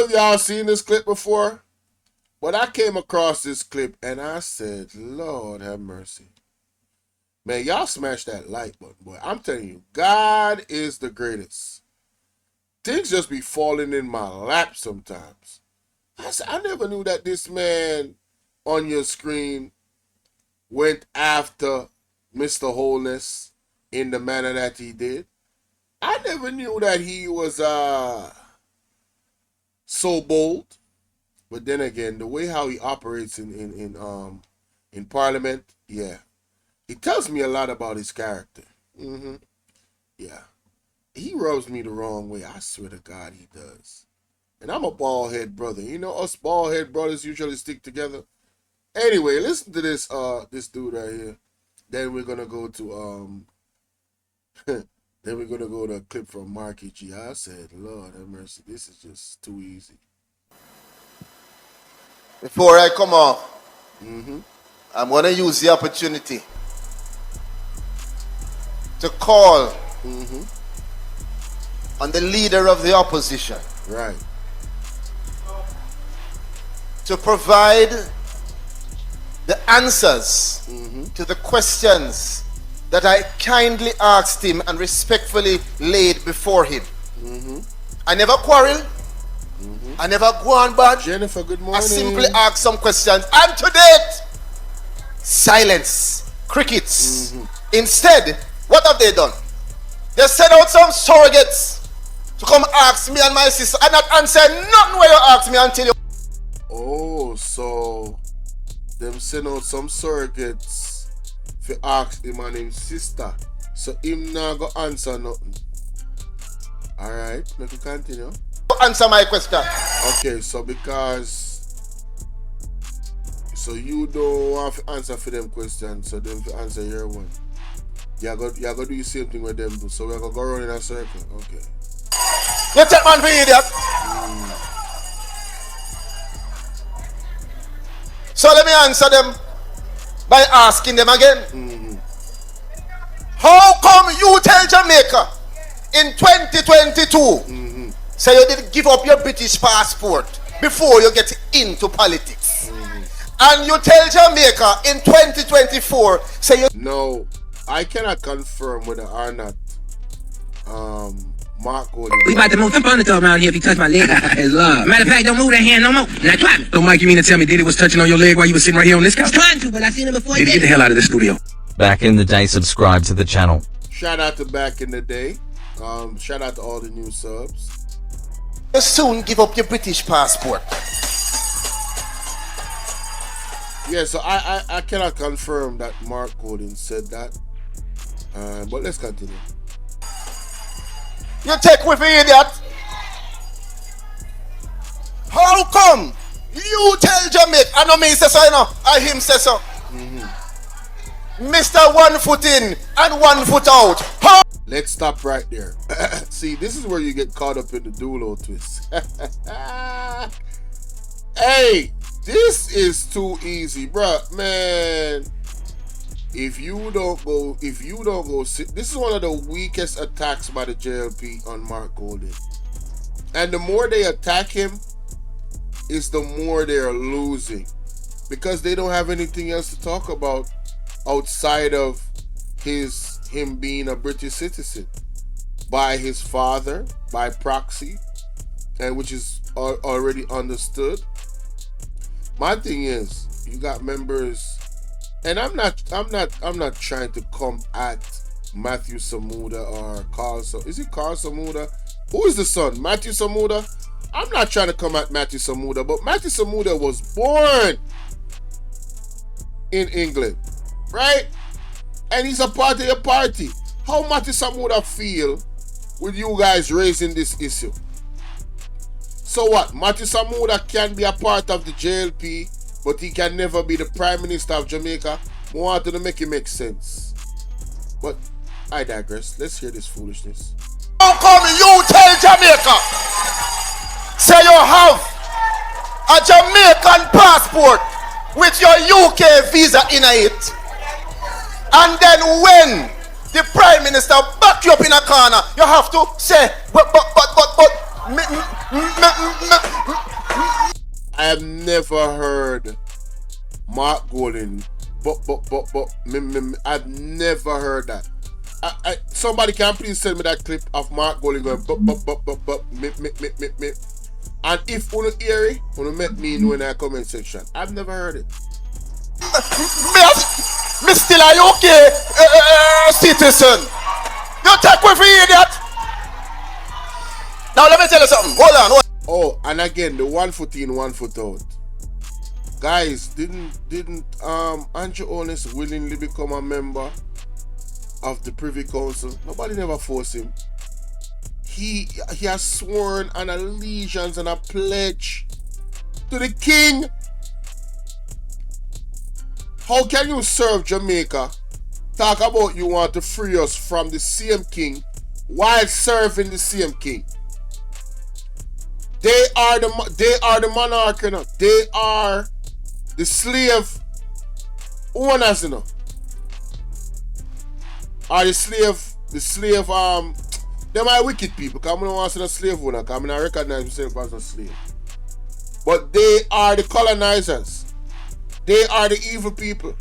know if y'all seen this clip before, but I came across this clip and I said, Lord have mercy. Man, y'all smash that like button, boy. I'm telling you, God is the greatest. Things just be falling in my lap sometimes. I said, I never knew that this man on your screen went after Mr. Wholeness in the manner that he did. I never knew that he was so bold. But then again, the way how he operates in Parliament, yeah, it tells me a lot about his character. Yeah, he rubs me the wrong way. I swear to God, he does. And I'm a bald head brother. You know, us bald head brothers usually stick together. Anyway, listen to this this dude right here. Then we're gonna go to then we're gonna go to a clip from Marky G. I said, Lord have mercy, this is just too easy. Before I come off, I'm gonna use the opportunity to call on the leader of the opposition. Right. To provide the answers to the questions that I kindly asked him and respectfully laid before him. I never quarrel. I never go on bad. Jennifer, good morning. I simply asked some questions. And to date, silence, crickets. Instead, what have they done? They sent out some surrogates to come ask me and my sister and not answer nothing where you ask me until you... Oh, so them send out some surrogates for ask him and his sister. So him not go answer nothing. Alright, let me continue. Answer my question. Okay, so because so you don't want to answer for them questions, so them to answer your one. You're gonna do the same thing with them do. So we're gonna go around in a circle. Okay. You take man for idiot. So let me answer them by asking them again. How come you tell Jamaica in 2022 say you did give up your British passport before you get into politics? And you tell Jamaica in 2024 say you... No, I cannot confirm whether or not Mark Golden... We about to move some furniture around here if you touch my leg. It's love. Matter of fact, don't move that hand no more. Now try me. So Mike, you mean to tell me Diddy was touching on your leg while you were sitting right here on this couch? Trying to, but I seen him before. Diddy, get the hell out of the studio. Back in the day, subscribe to the channel. Shout out to Back in the Day. Shout out to all the new subs. You soon give up your British passport. Yeah, so I cannot confirm that Mark Golden said that. But let's continue. You take with me, idiot. How come you tell Jamaica? I know me say so, you know. I him say so. Mr. 1 foot in and 1 foot out. How? Let's stop right there. See, this is where you get caught up in the dulo twist. Hey, this is too easy, bruh. Man, if you don't go sit, this is one of the weakest attacks by the JLP on Mark Golden. And the more they attack him, is the more they are losing. Because they don't have anything else to talk about outside of him being a British citizen by his father, by proxy, and which is already understood. My thing is, you got members, and I'm not trying to come at Matthew Samuda or Carl. Is it Carl Samuda? Who is the son? Matthew Samuda? I'm not trying to come at Matthew Samuda, but Matthew Samuda was born in England, right? And he's a part of your party. How Matthew Samuda feel with you guys raising this issue? So what? Matthew Samuda can be a part of the JLP, but he can never be the Prime Minister of Jamaica. We wanted to make it make sense. But I digress. Let's hear this foolishness. How come you tell Jamaica say you have a Jamaican passport with your UK visa in it, and then when the Prime Minister back you up in a corner, you have to say, but I have never heard Mark Golding. I've never heard that. Somebody can please send me that clip of Mark Golding going me. And if you hear it, you make me know in the comment section. I've never heard it. Me still a UK citizen. You take me for idiot. Now let me tell you something. Hold on. Oh, and again, the 1 foot in, 1 foot out. Guys, didn't Andrew Honest willingly become a member of the Privy Council? Nobody never forced him. He has sworn an allegiance and a pledge to the king. How can you serve Jamaica? Talk about you want to free us from the same king while serving the same king. They are the monarch, you know. They are the slave owners, you know. Or the slave, them are wicked people. Because I don't want to say a slave owner, because I don't recognize myself as a slave. But they are the colonizers. They are the evil people.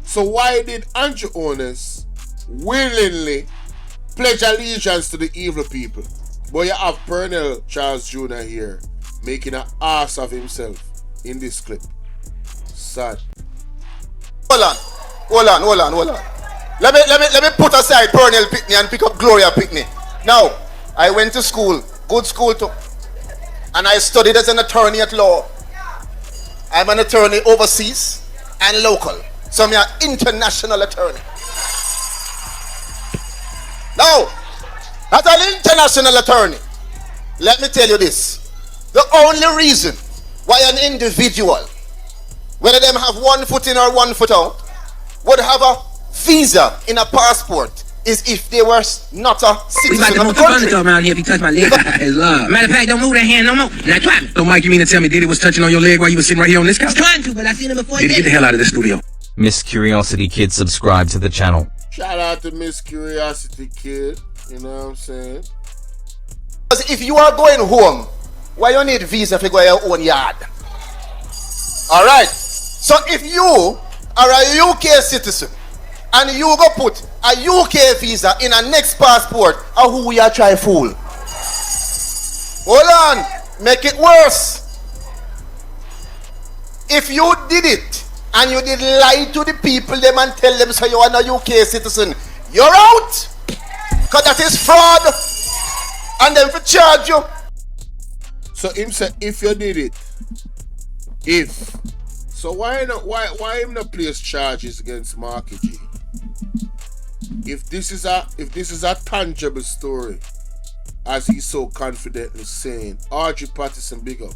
So why did Andrew Honest willingly pledge allegiance to the evil people? But you have Pearnel Charles Jr. here making an ass of himself in this clip. Sad. Hold on. Let me put aside Pearnel Pitney and pick up Gloria Pitney. Now, I went to school, good school too, and I studied as an attorney at law. I'm an attorney overseas and local. So I'm an international attorney. Now, as an international attorney, let me tell you this. The only reason why an individual, whether them have 1 foot in or 1 foot out, would have a visa in a passport is if they were not a citizen of the country. Around here if you touch my leg. It's love. Matter of fact, don't move that hand no more. Now try me. Don't Mike, you mean to tell me Diddy was touching on your leg while you was sitting right here on this couch? Trying to, but I seen him before. Diddy, get the hell out of the studio. Miss Curiosity Kid, subscribe to the channel. Shout out to Miss Curiosity Kid. You know what I'm saying? Because if you are going home, why you need visa if you go your own yard? Alright. So if you are a UK citizen and you go put a UK visa in a next passport, who we are try fool? Hold on. Make it worse. If you did it and you did lie to the people them and tell them so you are a UK citizen, you're out. Because that is fraud. And then for charge you. So him say if you did it. If. So why him not place charges against Marky G? If this is a tangible story, as he's so confidently saying, Audrey Patterson big up.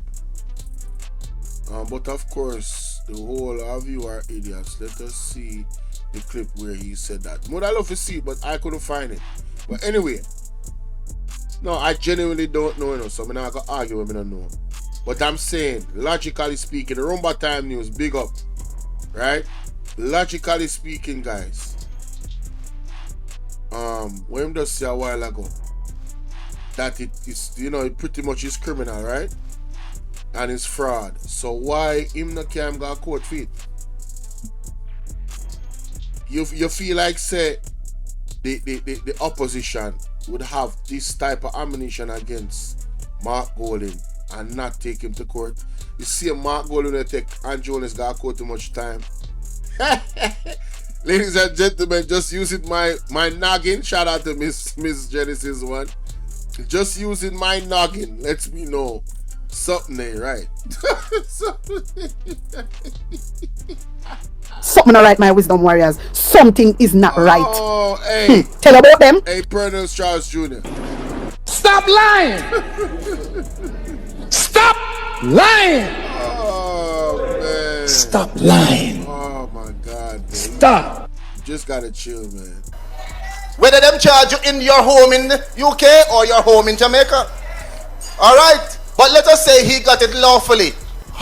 But of course, the whole of you are idiots. Let us see the clip where he said that. Would I love to see it, but I couldn't find it. But anyway, no, I genuinely don't know, so I'm not gonna argue with me, I don't know. But I'm saying, logically speaking, the Rumba Time News, big up, right? Logically speaking, guys, when him just say a while ago that it is, it pretty much is criminal, right? And it's fraud. So why him not can go court for it? You feel like say the opposition would have this type of ammunition against Mark Golding and not take him to court? You see, Mark Golding will take Andrew Honest got court too much time. Ladies and gentlemen, just using my noggin. Shout out to Miss Genesis one. Just using my noggin lets me know something ain't right. Something not right, my wisdom warriors. Something is not right. Oh, hey. Tell about them. Hey, Pearnel Charles Jr. Stop lying! Stop lying! Oh, man. Stop lying! Oh, my God, man. Stop! You just gotta chill, man. Whether them charge you in your home in UK or your home in Jamaica. Alright? But let us say he got it lawfully.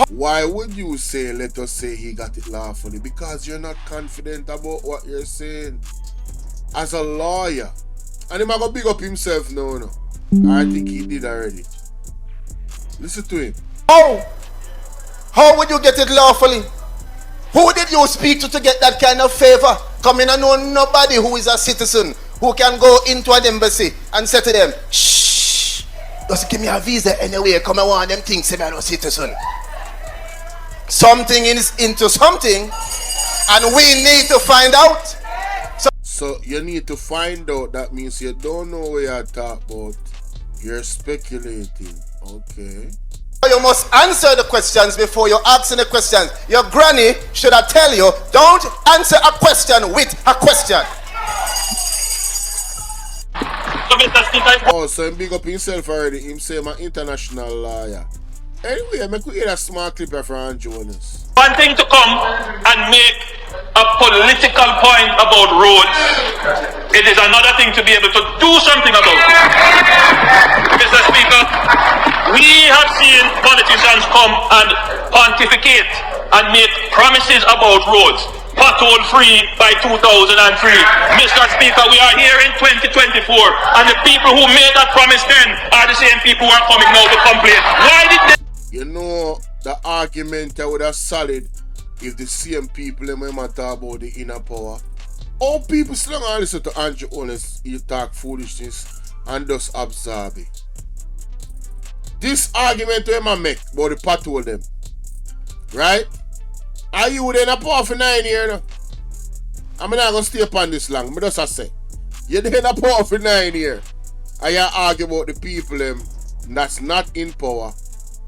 Why would you say, let us say he got it lawfully? Because you're not confident about what you're saying. As a lawyer. And he might go big up himself now, no. I think he did already. Listen to him. How would you get it lawfully? Who did you speak to get that kind of favor? Come in and know nobody who is a citizen who can go into an embassy and say to them, shh, just give me a visa anyway. Come and want them things, say I'm a citizen. Something is into something, and we need to find out. So you need to find out. That means you don't know what you're talking about. You're speculating. Okay. You must answer the questions before you ask the questions. Your granny should have tell you, don't answer a question with a question. Oh, so him big up himself already. Him say I'm an international lawyer. Anyway, I could hear a small clip from Jonas. One thing to come and make a political point about roads, it is another thing to be able to do something about it. Mr. Speaker, we have seen politicians come and pontificate and make promises about roads. Pothole free by 2003. Mr. Speaker, we are here in 2024, and the people who made that promise then are the same people who are coming now to complain. Why did they? You know, the argument would have solid if the same people them talk about the inner power. All people still don't listen to Andrew Honest, you talk foolishness and just absorb it. This argument we make about the pothole them, right? Are you in a power for 9 years now? I'm not going to stay upon this long. I just say, you're in a power for 9 years. And you argue about the people them that's not in power,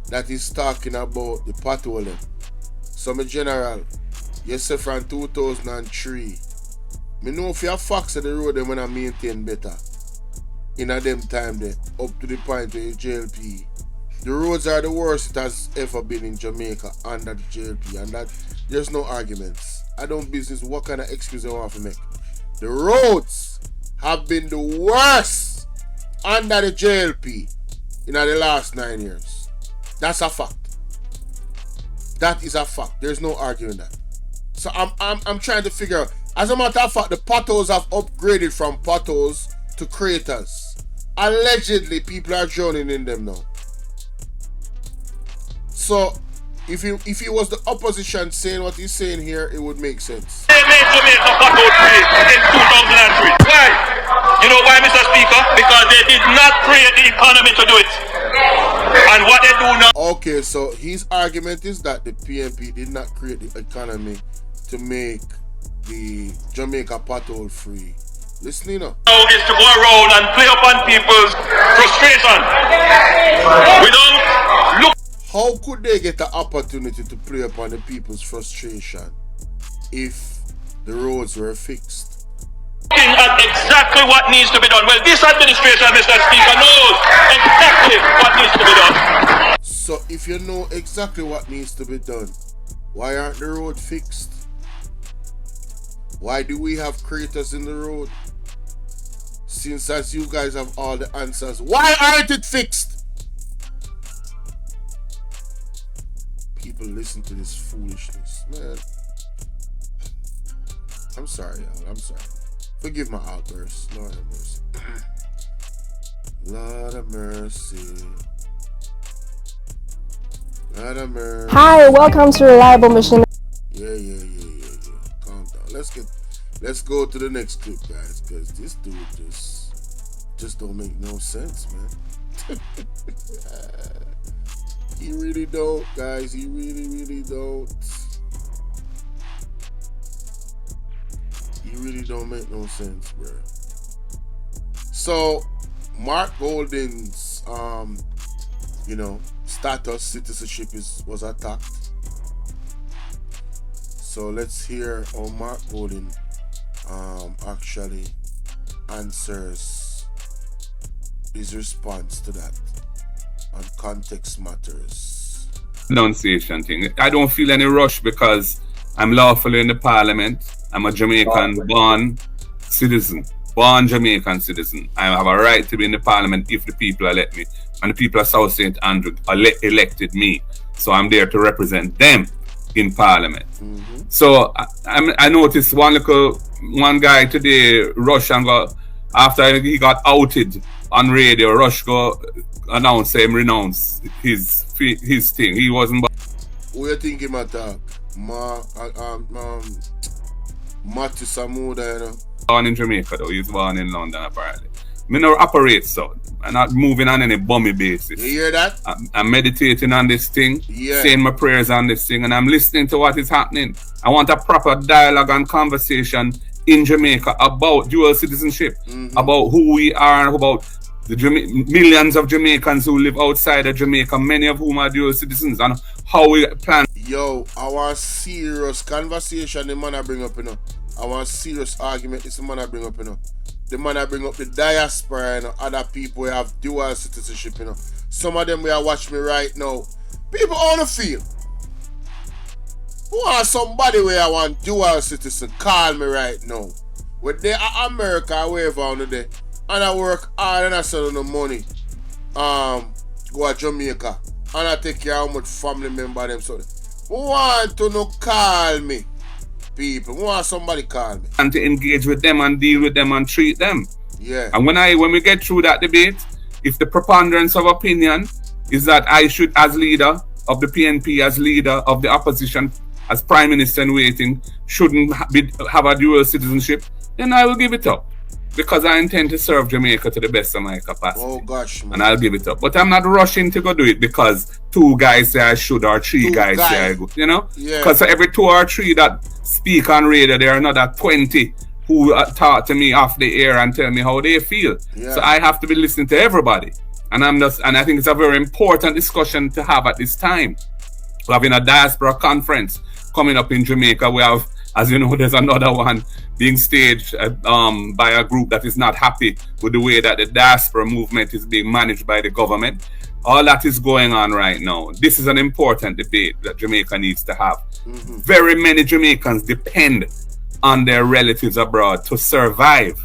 that is talking about the pothole them. So my general, you say from 2003, I know if you have facts of the road them when I maintain better. In a them time there, up to the point where you JLP. The roads are the worst it has ever been in Jamaica under the JLP, and that there's no arguments. I don't business what kind of excuse I want to make. The roads have been the worst under the JLP in the last 9 years. That's a fact. That is a fact. There's no arguing that. So I'm trying to figure out. As a matter of fact, the potholes have upgraded from potholes to craters. Allegedly, people are drowning in them now. So, if he was the opposition saying what he's saying here, it would make sense. They made Jamaica pothole free in 2003. Why? You know why, Mr. Speaker? Because they did not create the economy to do it. And what they do now... Okay, so his argument is that the PNP did not create the economy to make the Jamaica pothole free. Listen now. Now is to go around and play upon people's frustration. We don't look... How could they get the opportunity to play upon the people's frustration if the roads were fixed? Looking at exactly what needs to be done. Well, this administration, Mr. Speaker, knows exactly what needs to be done. So if you know exactly what needs to be done, why aren't the roads fixed? Why do we have craters in the road? Since as you guys have all the answers, why aren't it fixed? People listen to this foolishness, man. I'm sorry, y'all. I'm sorry. Forgive my outburst. Lord have mercy. Lord have mercy. Lord have mercy. Hi, welcome to Reliable Machine. Yeah. Calm down. Let's go to the next clip, guys, because this dude just don't make no sense, man. He really don't, guys. He really don't. He really don't make no sense, bro. So, Mark Golden's, status, citizenship was attacked. So let's hear how Mark Golden actually answers his response to that. And context matters. Pronunciation thing. I don't feel any rush because I'm lawfully in the parliament. I'm a Jamaican born citizen. Born Jamaican citizen. I have a right to be in the parliament if the people elect me. And the people of South St. Andrew elected me. So I'm there to represent them in parliament. Mm-hmm. So I noticed one guy today rush and go, after he got outed on radio, rush go announced him renounce his thing. He wasn't Who you think him attack? Matthew Samuda, you know? born in Jamaica though. He's born in London apparently. Me no operate so. I'm not moving on any bummy basis. You hear that? I'm meditating on this thing, saying my prayers on this thing, and I'm listening to what is happening. I want a proper dialogue and conversation in Jamaica about dual citizenship, about who we are, about the millions of Jamaicans who live outside of Jamaica, many of whom are dual citizens, and how we plan. Yo, I want serious conversation the man I bring up, you know. I want serious argument this man I bring up, you know. The man I bring up the diaspora, you know, other people who have dual citizenship, you know. Some of them will watch me right now. People on the field. Who are somebody where I want dual citizen? Call me right now. When they are America or wherever on the day, and I work hard and I sell the money. Go to Jamaica and I take care of how much family member them so. Who want to no call me? People, who want somebody call me? And to engage with them and deal with them and treat them. Yeah. And when we get through that debate, if the preponderance of opinion is that I should, as leader of the PNP, as leader of the opposition, as Prime Minister in waiting, shouldn't have a dual citizenship, then I will give it up. Because I intend to serve Jamaica to the best of my capacity. Oh gosh, man. And I'll give it up. But I'm not rushing to go do it because 2 guys say I should or 3 guys say I go. You know? Yeah. Because every 2 or 3 that speak on radio, there are another 20 who talk to me off the air and tell me how they feel. Yeah. So I have to be listening to everybody. And I think it's a very important discussion to have at this time. We're having a diaspora conference coming up in Jamaica. We have, as you know, there's another one being staged by a group that is not happy with the way that the diaspora movement is being managed by the government. All that is going on right now. This is an important debate that Jamaica needs to have. Very many Jamaicans depend on their relatives abroad to survive.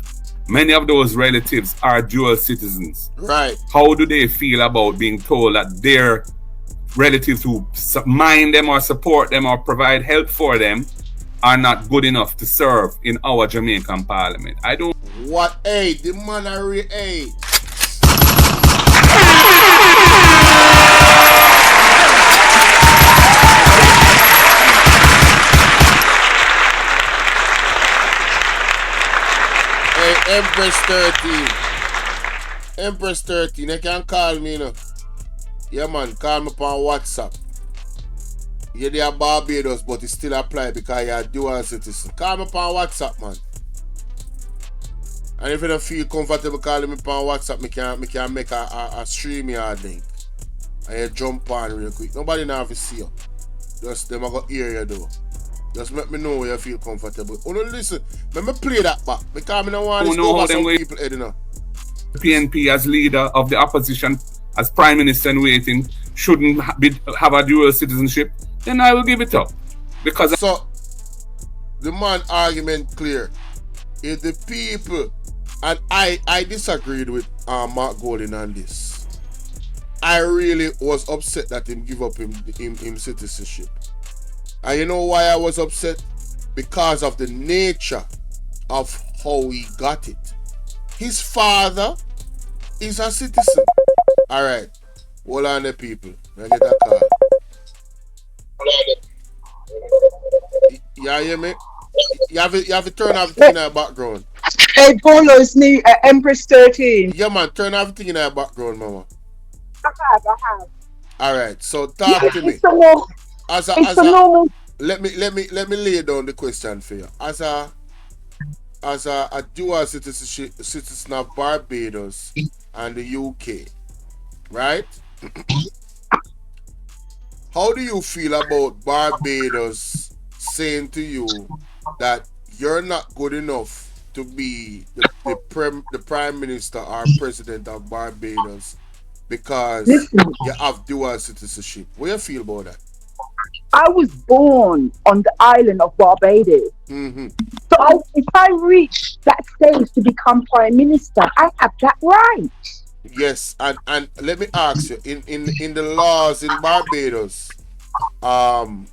Many of those relatives are dual citizens. Right. How do they feel about being told that their relatives who mind them or support them or provide help for them are not good enough to serve in our Jamaican parliament? I don't. What? Hey, the man are hey. Hey, Empress 13. Empress 13, they can call me, you know. Yeah, man, call me on WhatsApp. Yeah, they are Barbados, but it still apply because you're a dual citizen. Call me on WhatsApp, man. And if you don't feel comfortable calling me on WhatsApp, me can make a stream yard link. And you jump on real quick. Nobody now have to see you. Just them I go hear you though. Just let me know where you feel comfortable. Oh no, listen, let me play that back because I don't want to go over some people head, you know. PNP as leader of the opposition, as Prime Minister in waiting, shouldn't have a dual citizenship, then I will give it up. Because so the man argument clear. If the people, and I disagreed with Mark Golding on this. I really was upset that him give up him citizenship. And you know why I was upset? Because of the nature of how he got it. His father is a citizen. Alright. Hold on the people. I get a call. You hear me? You have to turn everything in our background. Hey, Bolo, it's me, Empress 13. Yeah, man, turn everything in our background, mama. I have. Alright, so talk to me. Let me lay down the question for you. As a dual citizen of Barbados and the UK, right? How do you feel about Barbados saying to you that you're not good enough to be the Prime Minister or President of Barbados because you have dual citizenship? What do you feel about that? I was born on the island of Barbados. So if I reach that stage to become Prime Minister, I have that right. Yes, and let me ask you, in the laws in Barbados,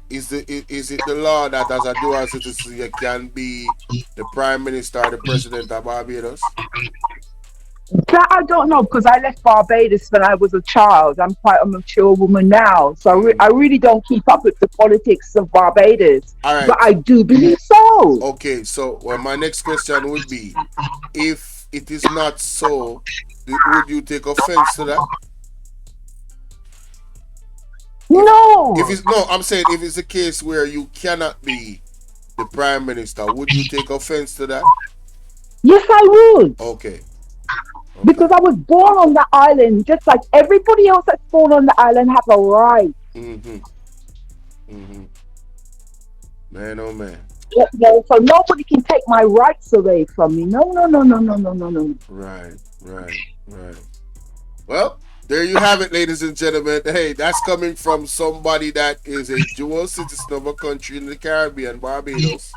is it the law that as a dual citizen you can be the Prime Minister or the President of Barbados? That I don't know because I left Barbados when I was a child. I'm quite a mature woman now, so I really don't keep up with the politics of Barbados. All right. But I do believe so. Okay, so my next question would be, if it is not so, would you take offense to that? No. I'm saying if it's a case where you cannot be the prime minister, would you take offense to that? Yes, I would. Okay. Because I was born on the island, just like everybody else that's born on the island have a right. Man, oh man. So nobody can take my rights away from me. No. Right. Well, there you have it, ladies and gentlemen. Hey, that's coming from somebody that is a dual citizen of a country in the Caribbean, Barbados,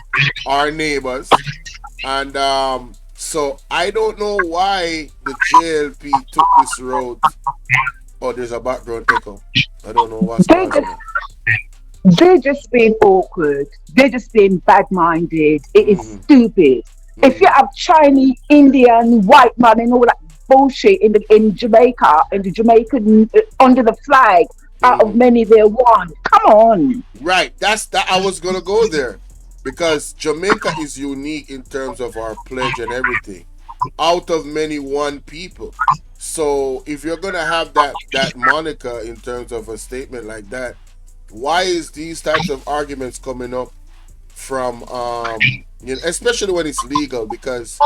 our neighbors. And so I don't know why the JLP took this road. Oh, there's a background echo. I don't know what's going on. They're just being awkward. They're just being bad-minded. It is stupid. If you have Chinese, Indian, white man and all that bullshit in Jamaica, and the Jamaican under the flag, out of many there one. Come on. Right. That's that. I was gonna go there because Jamaica is unique in terms of our pledge and everything. Out of many, one people. So if you're gonna have that moniker in terms of a statement like that, why is these types of arguments coming up from especially when it's legal? Because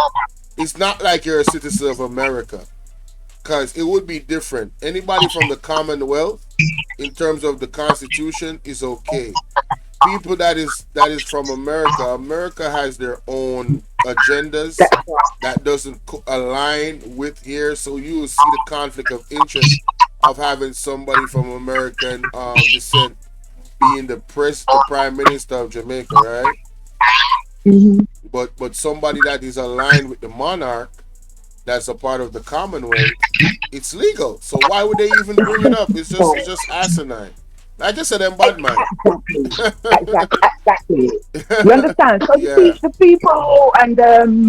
it's not like you're a citizen of America, because it would be different. Anybody from the Commonwealth in terms of the Constitution is okay. People that is from America has their own agendas that doesn't align with here, so you will see the conflict of interest of having somebody from American descent being the prime minister of Jamaica, right? But somebody that is aligned with the monarch, that's a part of the Commonwealth, it's legal. So why would they even bring it up? It's just asinine. Like I said, I'm bad man. Exactly. You understand? So the people and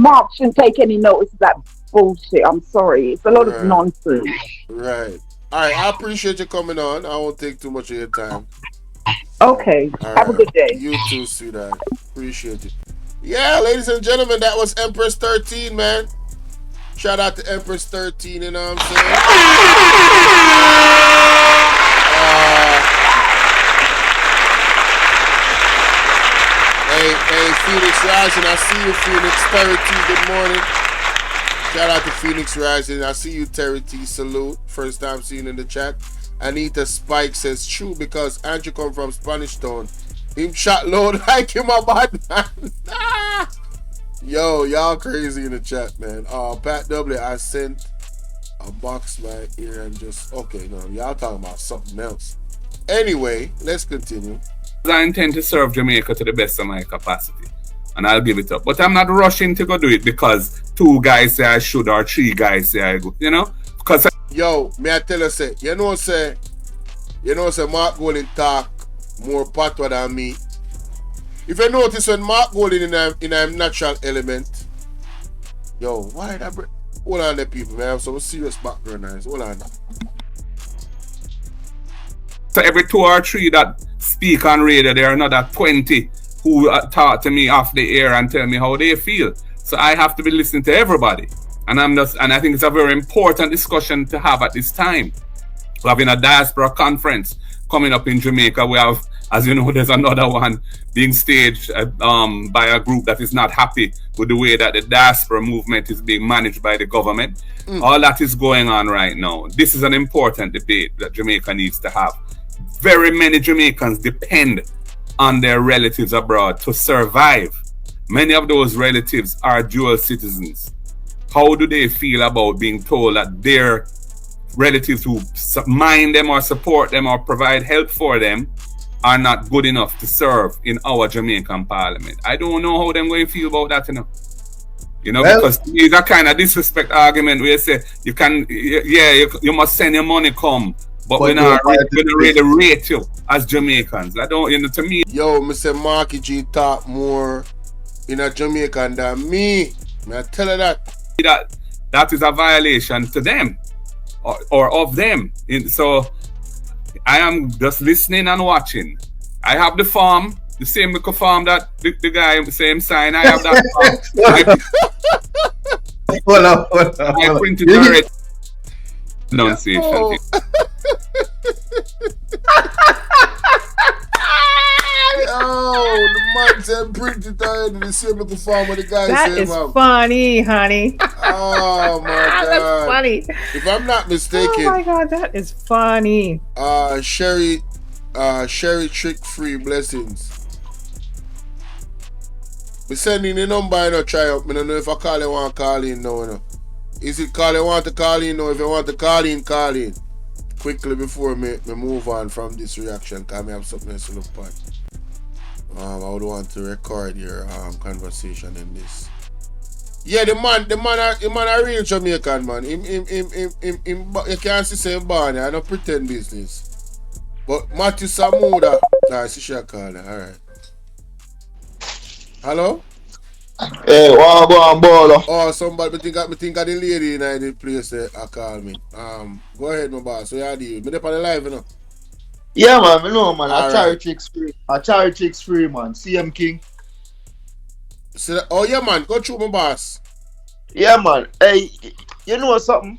Mark shouldn't take any notice of that bullshit. I'm sorry. It's a lot of nonsense. Right. All right. I appreciate you coming on. I won't take too much of your time. Okay. Have a good day. You too, sweetheart. Appreciate it. Yeah, ladies and gentlemen, that was Empress 13, man. Shout out to Empress 13, you know what I'm saying? Hey, Phoenix Rising, I see you, Phoenix. Terry T, good morning. Shout out to Phoenix Rising. I see you, Terry T. Salute. First time seeing in the chat. Anita Spike says, true, because Andrew come from Spanish Town. Him shot load like him a bad man. Yo, y'all crazy in the chat, man. Pat W, I sent a box right here and just, okay, no, y'all talking about something else. Anyway, let's continue. I intend to serve Jamaica to the best of my capacity, and I'll give it up. But I'm not rushing to go do it because 2 guys say I should or 3 guys say I go, you know? Because yo, may I tell you, say Mark Golding talk more patois than me. If you notice when Mark Golding in a natural element, yo, why that hold on there, people, man. I have some serious background noise. Hold on. So every 2 or 3 that speak on radio, there are another 20 who talk to me off the air and tell me how they feel. So I have to be listening to everybody. And I think it's a very important discussion to have at this time. We're having a diaspora conference coming up in Jamaica. We have, as you know, there's another one being staged by a group that is not happy with the way that the diaspora movement is being managed by the government. All that is going on right now. This is an important debate that Jamaica needs to have. Very many Jamaicans depend on their relatives abroad to survive. Many of those relatives are dual citizens. How do they feel about being told that their relatives who mind them or support them or provide help for them are not good enough to serve in our Jamaican parliament? I don't know how them going to feel about that, because it's a kind of disrespect argument where you say you can, you must send your money come, but we're not really rate you as Jamaicans. I don't, to me. Yo, Mr. Marky G talk more in a Jamaican than me. I tell her that. that is a violation to them or of them. So I am just listening and watching. I have the form, the same little form that the guy same sign. I have that form. Hold on. I printed already. Pronunciation. Oh. Oh, the man said printed already. The same little form with the guy That saying, is funny, honey. Oh my god, That's funny. If I'm not mistaken, Oh my god, that is funny. Sherry Trick Free blessings. Me sending the number and I try up. I don't know if I call you want to call in now. No. Is it call you want to call in now? If you want to call in, call in. Quickly before me move on from this reaction, because I have something else to look at. I would want to record your conversation in this. Yeah, the man a real Jamaican man. Him, you can't see him born. I don't pretend business. But Matthew Samuda, see she call. Alright. Hello? Hey, what go on, Bolo? Oh, somebody me think of the lady in the place I call me. Go ahead, my boss. So you do. Me up on the live, you know. Yeah, man, I know, man. All A charity free. A charity free, man. CM King. So, oh yeah, man. Go through, my boss. Yeah, man. Hey, you know something?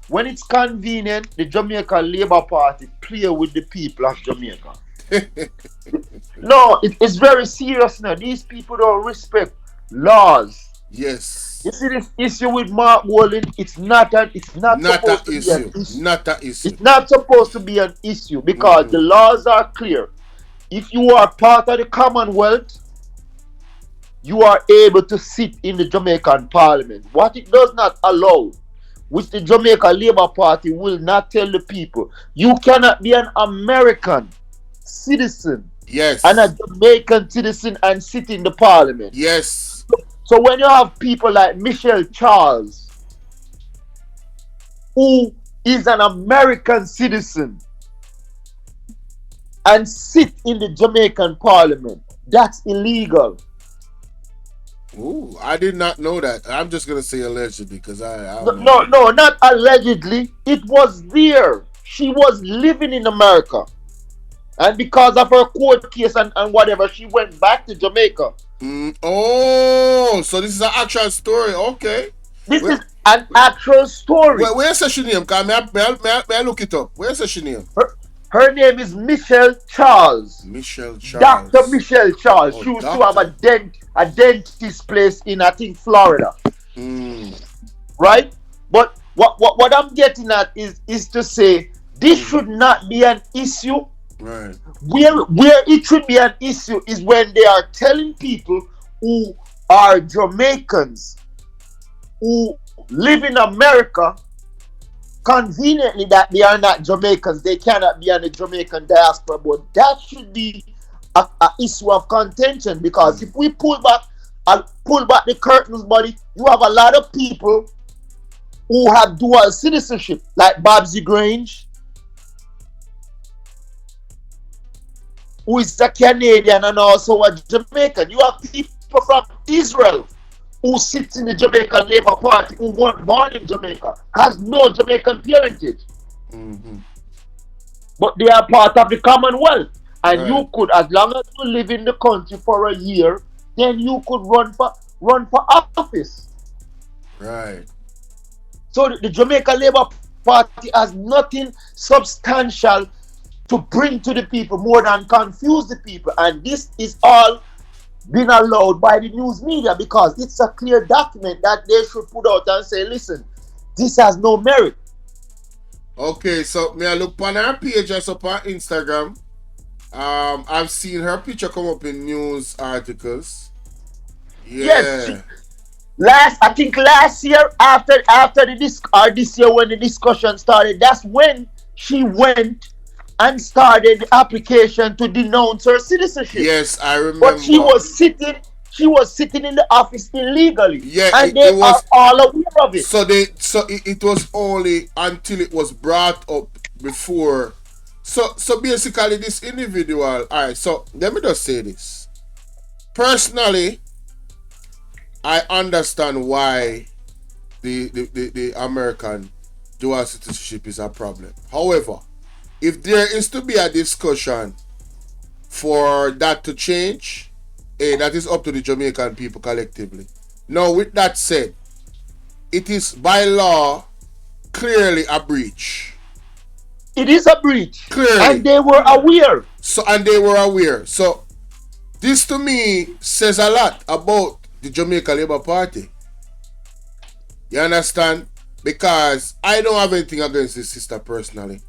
When it's convenient, the Jamaica Labour Party play with the people of Jamaica. No, it's very serious now. These people don't respect laws. Yes. You see this issue with Mark Wallen? It's not supposed to be an issue. Not an issue. It's not supposed to be an issue because the laws are clear. If you are part of the Commonwealth, you are able to sit in the Jamaican Parliament. What it does not allow, which the Jamaica Labour Party will not tell the people, you cannot be an American citizen, yes, and a Jamaican citizen and sit in the Parliament. Yes. So when you have people like Michelle Charles, who is an American citizen, and sit in the Jamaican Parliament, that's illegal. Ooh, I did not know that. I'm just gonna say allegedly because I no, not allegedly. It was there. She was living in America, and because of her court case and whatever, she went back to Jamaica. Oh, so this is an actual story. Okay, this is an actual story. Where's her name? May I look it up? Where's her name? Her name is Michelle Charles. Michelle Charles. Dr. Michelle Charles. Oh, she used to have a dentist place in, I think, Florida. Right? But what I'm getting at is to say this should not be an issue. Right. Where it should be an issue is when they are telling people who are Jamaicans who live in America conveniently that they are not Jamaicans. They cannot be on the Jamaican diaspora, but that should be a issue of contention, because if we pull back the curtains, buddy, you have a lot of people who have dual citizenship, like Babsy Grange, who is a Canadian and also a Jamaican. You have people from Israel who sits in the Jamaican Labour Party, who weren't born in Jamaica, has no Jamaican parentage. But they are part of the Commonwealth. And right. You could, as long as you live in the country for a year, then you could run for office. Right. So the Jamaica Labour Party has nothing substantial to bring to the people more than confuse the people. And this is all been allowed by the news media because it's a clear document that they should put out and say, listen, this has no merit. Okay, so may I look on her page or up on Instagram? I've seen her picture come up in news articles. Yeah. Yes. I think last year after this year when the discussion started, that's when she went and started the application to denounce her citizenship. Yes, I remember. But she was sitting in the office illegally. Yeah, and they are all aware of it. So it was only until it was brought up before. So basically this individual, alright, so let me just say this. Personally, I understand why the American dual citizenship is a problem. However, if there is to be a discussion for that to change, that is up to the Jamaican people collectively. Now, with that said, it is by law clearly a breach. It is a breach. Clearly. And they were aware. So this to me says a lot about the Jamaica Labour Party. You understand? Because I don't have anything against this sister personally.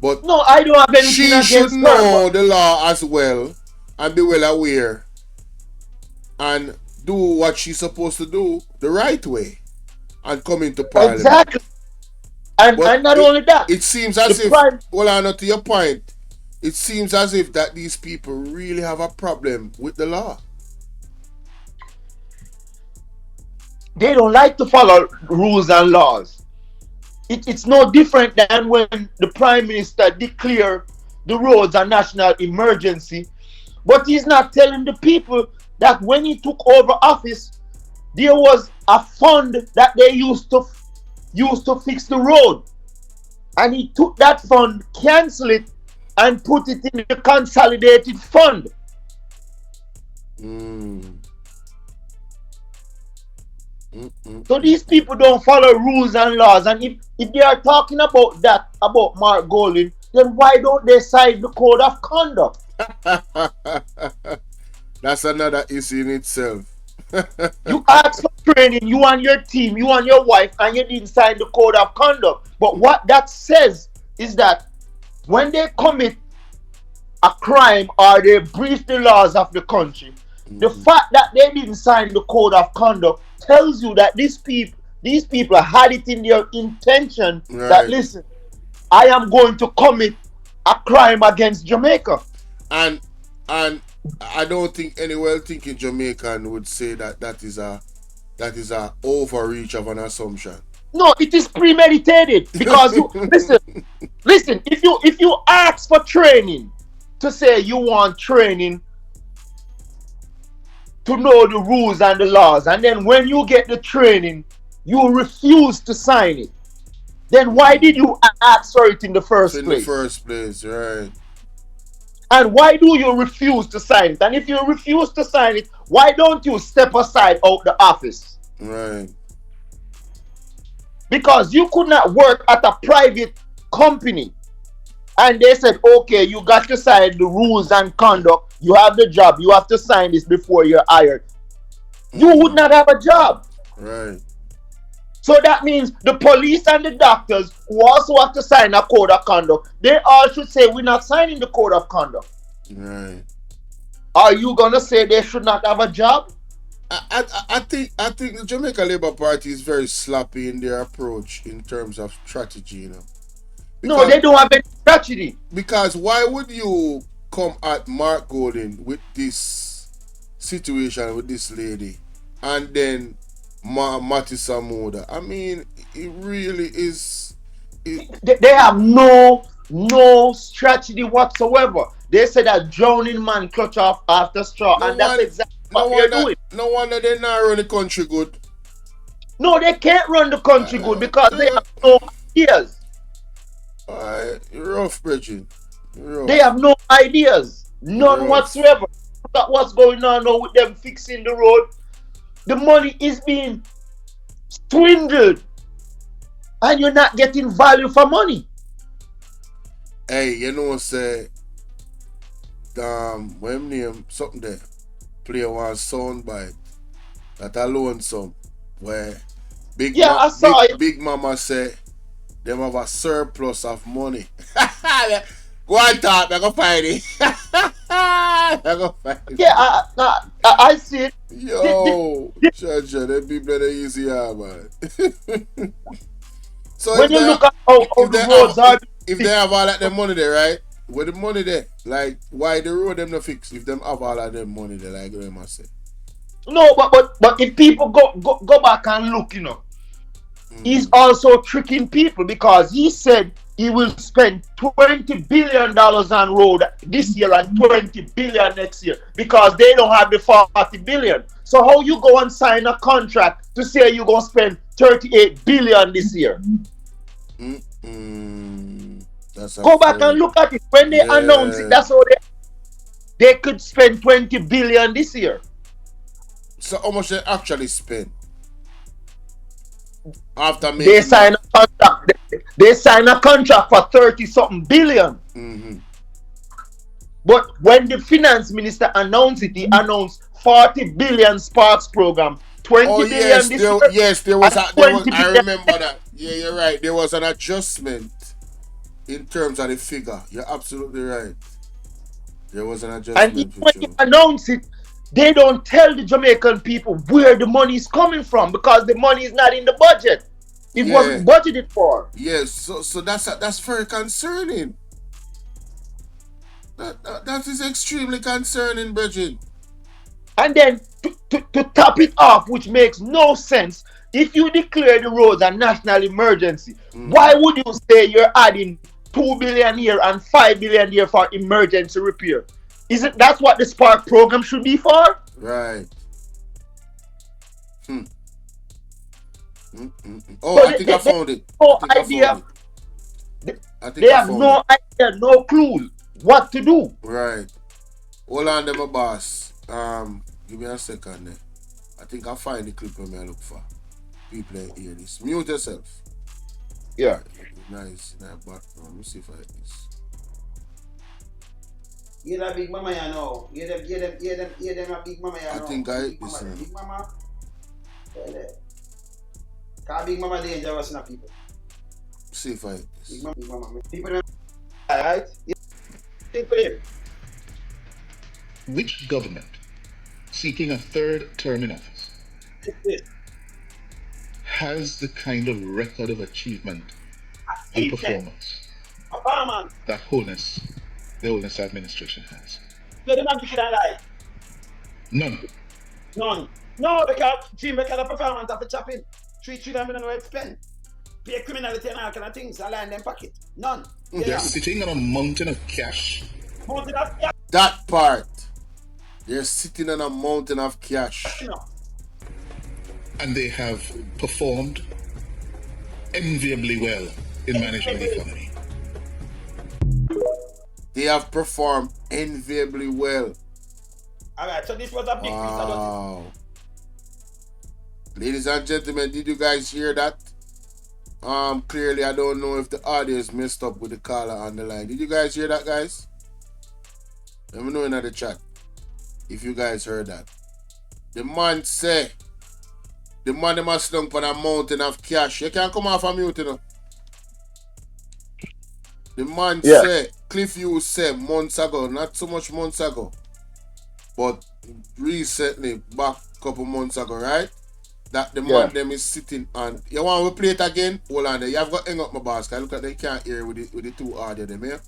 But no, I don't have anything against her. She should know the law as well and be well aware and do what she's supposed to do the right way and come into parliament. Exactly. And not only that, it seems as if, well, I know to your point, it seems as if that these people really have a problem with the law. They don't like to follow rules and laws. It's no different than when the Prime Minister declared the roads a national emergency, but he's not telling the people that when he took over office, there was a fund that they used to fix the road, and he took that fund, cancel it, and put it in the consolidated fund. So these people don't follow rules and laws, and if they are talking about that, about Mark Golding, then why don't they sign the code of conduct? That's another issue in itself. You asked for training, you and your team, you and your wife, and you didn't sign the code of conduct. But what that says is that when they commit a crime or they breach the laws of the country, the fact that they didn't sign the code of conduct tells you that these people had it in their intention that, listen, I am going to commit a crime against Jamaica. And I don't think any well-thinking Jamaican would say that is a overreach of an assumption. No, it is premeditated because you listen. If you ask for training, to say you want training to know the rules and the laws, and then when you get the training, you refuse to sign it, then why did you ask for it in the first place? In the first place, right. And why do you refuse to sign it? And if you refuse to sign it, why don't you step aside out the office? Right. Because you could not work at a private company and they said, okay, you got to sign the rules and conduct. You have the job. You have to sign this before you're hired. You would not have a job. Right. So that means the police and the doctors who also have to sign a code of conduct, they all should say, we're not signing the code of conduct. Right. Are you going to say they should not have a job? I think the Jamaica Labour Party is very sloppy in their approach in terms of strategy, you know. No, they don't have any strategy. Because why would you come at Mark Golding with this situation with this lady and then Mati Samoda? I mean, it really is. They have no strategy whatsoever. They say that drowning man clutch off after straw, and that's exactly what they're doing. No wonder they're not running the country good. No, they can't run the country good because they have no ideas. You're rough, Bridget. They have no ideas. None whatsoever. Look at what's going on now with them fixing the road. The money is being swindled. And you're not getting value for money. Hey, you know, say, when name something there, play one sound bite, that alone some, where Big Mama say, them have a surplus of money. Go on top, I go find it. I go find it. Yeah, I see it. Yo, Chacha, them people are easy, man. So when you look at how the roads are, if they have all of them money there, right? Where the money there? Like, why the road them not fix? If them have all of them money there, like they must say. No, but if people go back and look, you know, he's also tricking people because he said he will spend $20 billion on road this year and $20 billion next year because they don't have the $40 billion. So how you go and sign a contract to say you're going to spend 38 billion this year. That's Go back and look at it. When they announce it, that's how they could spend 20 billion this year. So how much they actually spend? After they sign a contract. They sign a contract for 30-something billion. But when the finance minister announced it, he announced 40 billion Sparks program. 20 billion yes, this year. Yes, there was I remember that. Yeah, you're right. There was an adjustment in terms of the figure. You're absolutely right. There was an adjustment. And when you announce it, they don't tell the Jamaican people where the money is coming from because the money is not in the budget. It wasn't budgeted for. Yes, so that's very concerning. That is extremely concerning, Bridget. And then to top it off, which makes no sense, if you declare the roads a national emergency, why would you say you're adding 2 billion here and 5 billion here for emergency repair? Isn't that what the Spark program should be for? Right. Oh, I think I found it. No idea. They have no idea, no clue what to do. Right. Hold on, my boss. Give me a second there. I think I'll find the clip when I look for. People ain't hear this. Mute yourself. Yeah. Nice. But let me see if I get this. You that big mama, you know. You them a big mama, you know. I think I hit this. Big mama. Cause big mama dangerous na people. See if I hit this. Big mama. People alright? People. Which government seeking a third term in office has the kind of record of achievement and performance that the Holness administration has? No, the man should lie. None. No, because the performance of the chopping. 3 trillion million no spend. Pay criminality and all kind of things. I lie in them pocket. None. They're sitting on a mountain of cash. That part. They're sitting on a mountain of cash. And they have performed enviably well in managing the economy. They have performed enviably well. Alright, so this was a big wow. Ladies and gentlemen, did you guys hear that? Clearly I don't know if the audio is messed up with the caller on the line. Did you guys hear that, guys? Let me know in the chat if you guys heard that. The man say, the man must dump on a mountain of cash. You can come off a mute, you know. The man say, Cliff Hughes said months ago, not so much months ago, but recently, back a couple months ago, right? That the man them is sitting on. You want to play it again? Hold on there. You have got to hang up my boss, because look at they can't hear with the two audio them, yeah?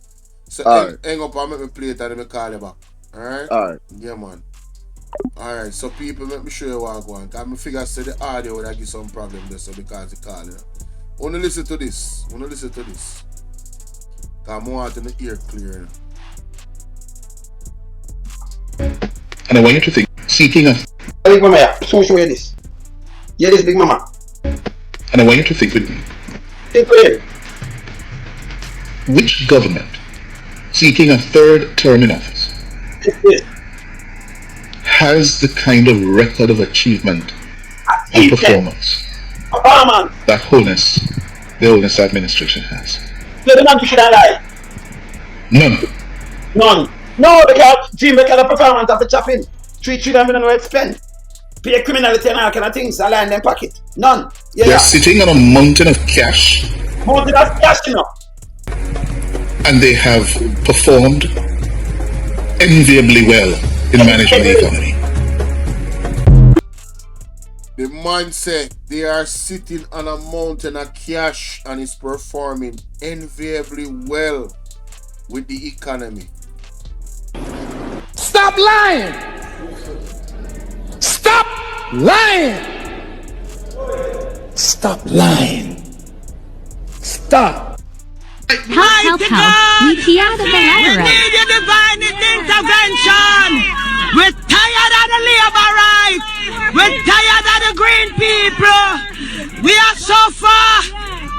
So hang up and make me play it and then me call you back. Alright? Alright. Yeah, man. Alright, so people, let me show you what I want. Because I figure say the audio would give some problem there, so because the call, you know. I want to listen to this. Because I want to hear clear. And I want you to think, seeking a... Big mama, so show you this. Hear this, big mama. And I want you to think with me. Think with it. Which government seeking a third term in office has the kind of record of achievement and performance that the Holness administration has? The man should lie. None. No, because the performance of the chopping. 3 trillion million no spend. Pay criminality and all kind of things. I lie in them pocket. None. They're sitting on a mountain of cash. Mountain of cash, you know. And they have performed enviably well in managing the economy. The man said they are sitting on a mountain of cash and is performing enviably well with the economy. Stop lying! Stop lying! Stop lying! Stop! Help, we hear the We need your divine intervention. We're tired of the labor rights. We're tired of the green people. We are so far.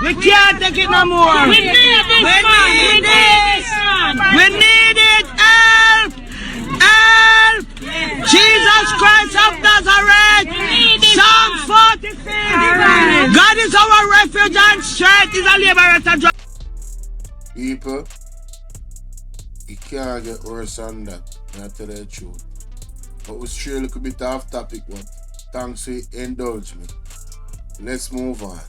We can't take it no more. We need this man. We need it. Help! Help! Jesus Christ of Nazareth. Psalm 46. God is our refuge and strength. Is a liberator. People, it can't get worse than that. I tell you the truth. But we stray a little bit off topic, but thanks for indulge me. Let's move on.